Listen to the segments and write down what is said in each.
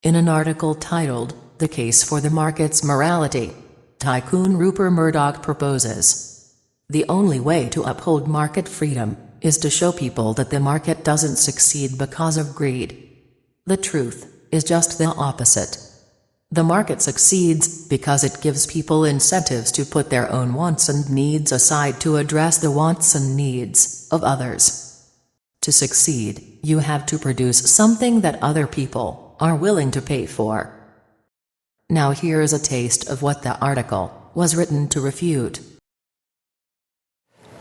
In an article titled, "The Case for the Market's Morality," tycoon Rupert Murdoch proposes, "The only way to uphold market freedom is to show people that the market doesn't succeed because of greed. The truth is just the opposite. The market succeeds because it gives people incentives to put their own wants and needs aside to address the wants and needs of others. To succeed, you have to produce something that other people are willing to pay for." Now here's a taste of what the article was written to refute.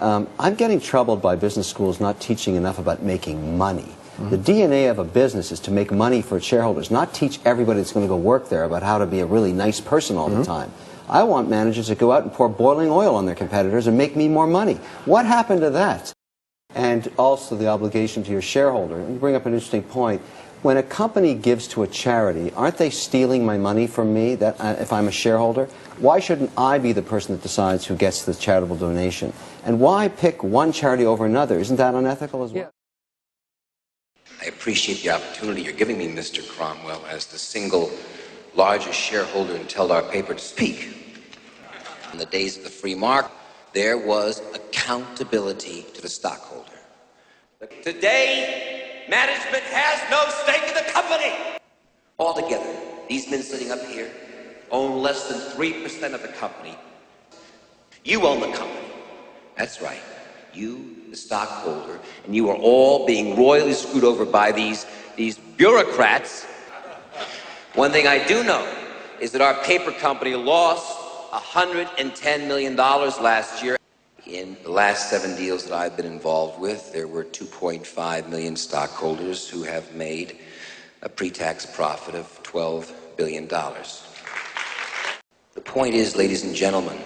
I'm getting troubled by business schools not teaching enough about making money. The DNA of a business is to make money for its shareholders, not teach everybody that's going to go work there about how to be a really nice person all the time. I want managers to go out and pour boiling oil on their competitors and make me more money. What happened to that? And also the obligation to your shareholder. You bring up an interesting point. When a company gives to a charity, aren't they stealing my money from me if I'm a shareholder? Why shouldn't I be the person that decides who gets the charitable donation? And why pick one charity over another? Isn't that unethical as well? Yeah. I appreciate the opportunity you're giving me, Mr. Cromwell, as the single largest shareholder in Teldar paper to speak. In the days of the free market, there was accountability to the stockholder. Today, management has no stake in the company. Altogether, these men sitting up here own less than 3% of the company. You own the company. That's right. You, the stockholder, and you are all being royally screwed over by these bureaucrats. One thing I do know is that our paper company lost $110 million last year. In the last 7 deals that I've been involved with, there were 2.5 million stockholders who have made a pre-tax profit of $12 billion. The point is, ladies and gentlemen,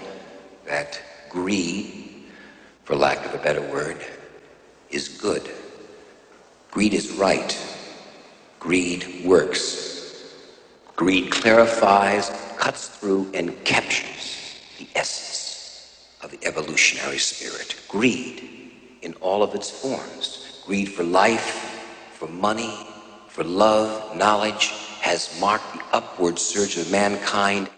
that greed, for lack of a better word, is good. Greed is right. Greed works. Greed clarifies, cuts through, and captures the essence of the evolutionary spirit. Greed in all of its forms. Greed for life, for money, for love, knowledge, has marked the upward surge of mankind.